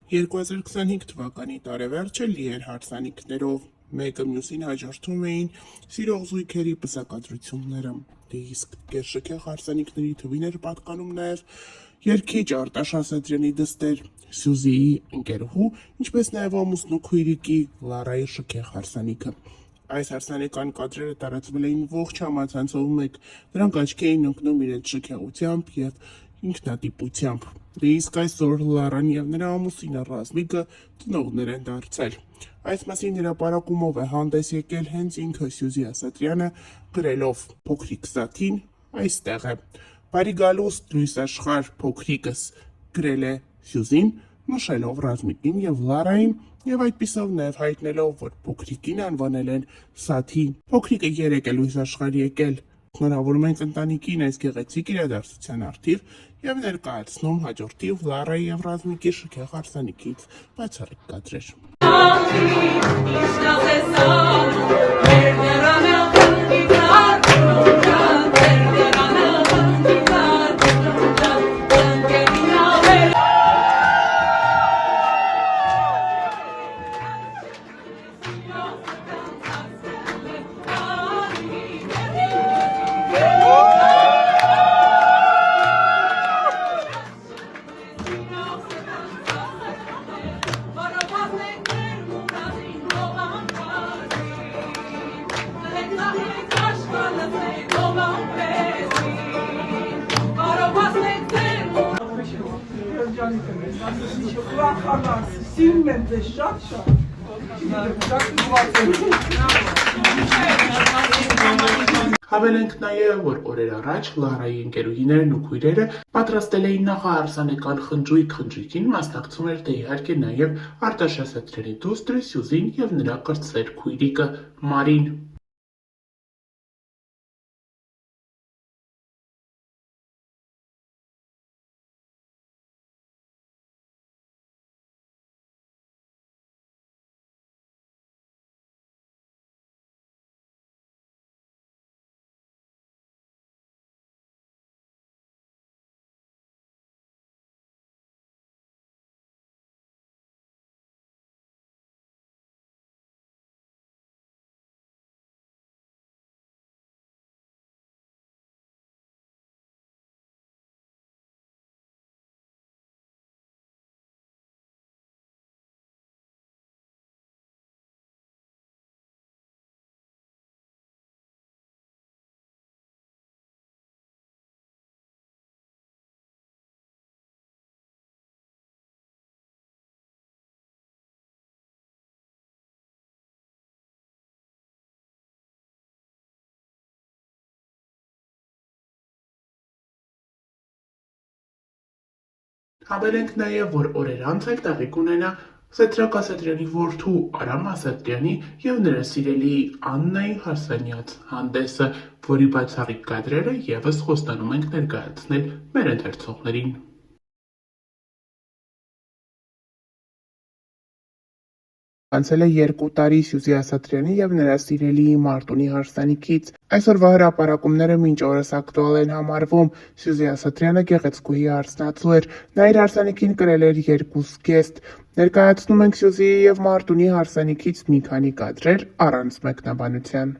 2025 թվականի տարեվերջը լի էր հարսանիքներով, մեկը մյուսին հաջորդում էին սիրող զույգերի պսակադրությունները, դե իսկ գերշքեղ հարսանիքների թվին էր պատկանում նաև երգիչ Արտաշ Ասատրյանի դստեր Սյուզիի ընկերուհու, ինչպես նաև ամուսնու քույրիկի Լարայի շքեղ հարսանիքը։ Այս հարսանեկան կադրերը տարածվել էին ողջ համացանցով մեկ, դրանք աչքի էին ընկնում իրենց շքեղությամբ և ինքնատիպությամբ, դե իսկ այսօր Լարան և նրա ամուսինը Ռազմիկը ծնողներ են դարձել։ Այս մասին հրապարակումով է հանդես եկել հենց ինքը Սյուզի Ասատրյանը, գրելով «Փոքրիկ Սաթին այստեղ է, բարի գալուստ լույս աշխարհ փոքրիկս», գրել է Սյուզին, նշելով Ռազմիկին և Լարային և այդպիսով նաև հայտնելով, որ փոքրիկին անվանել են Սաթի։ Փոքրիկը 3 է լույս աշխարհ եկել, շնորհավորում ենք ընտանիքին այս գեղեցիկ իրադարձության առթիվ և ներկայացնում հաջորդիվ Լարայի և Ռազմիկի շքեղ հարսանիքից բացառիկ կադրեր։ Սիրում եմ ձեզ շատ։ Հավելենք նաև, որ օրեր առաջ Լարայի ընկերուհիներն ու քույրերը պատրաստել էին նախահարսանեկան խնջույք, խնջույքին մասնակցում էր դե իհարկե նաև Արտաշ Ասատրյանի դուստրը Սյուզին և նրա կրտսեր քույրիկը Մարին։ Հավելենք նաև, որ օրեր անց էլ տեղի կունենա Սեդրակ Ասատրյանի որդու Արամ Ասատրյանի և նրա սիրելիի Աննայի հարսանյաց հանդեսը, որի բացառիկ կադրերը ևս խոստանում ենք ներկայացնել մեր ընթերցողներին։ Անցել է 2 տարի Սյուզի Ասատրյանի և նրա սիրելիի Մարտունի հարսանիքից։ Այսօրվա հրապարակումները մինչ օրս ակտուալ են համարվում։ Սյուզի Ասատրյանը գեղեցկուհի հարսնացու էր, նա իր հարսանիքին կրել էր 2 զգեստ։ Ներկայացնում ենք Սյուզիի և Մարտունի հարսանիքից մի քանի կադրեր առանց մեկնաբանության։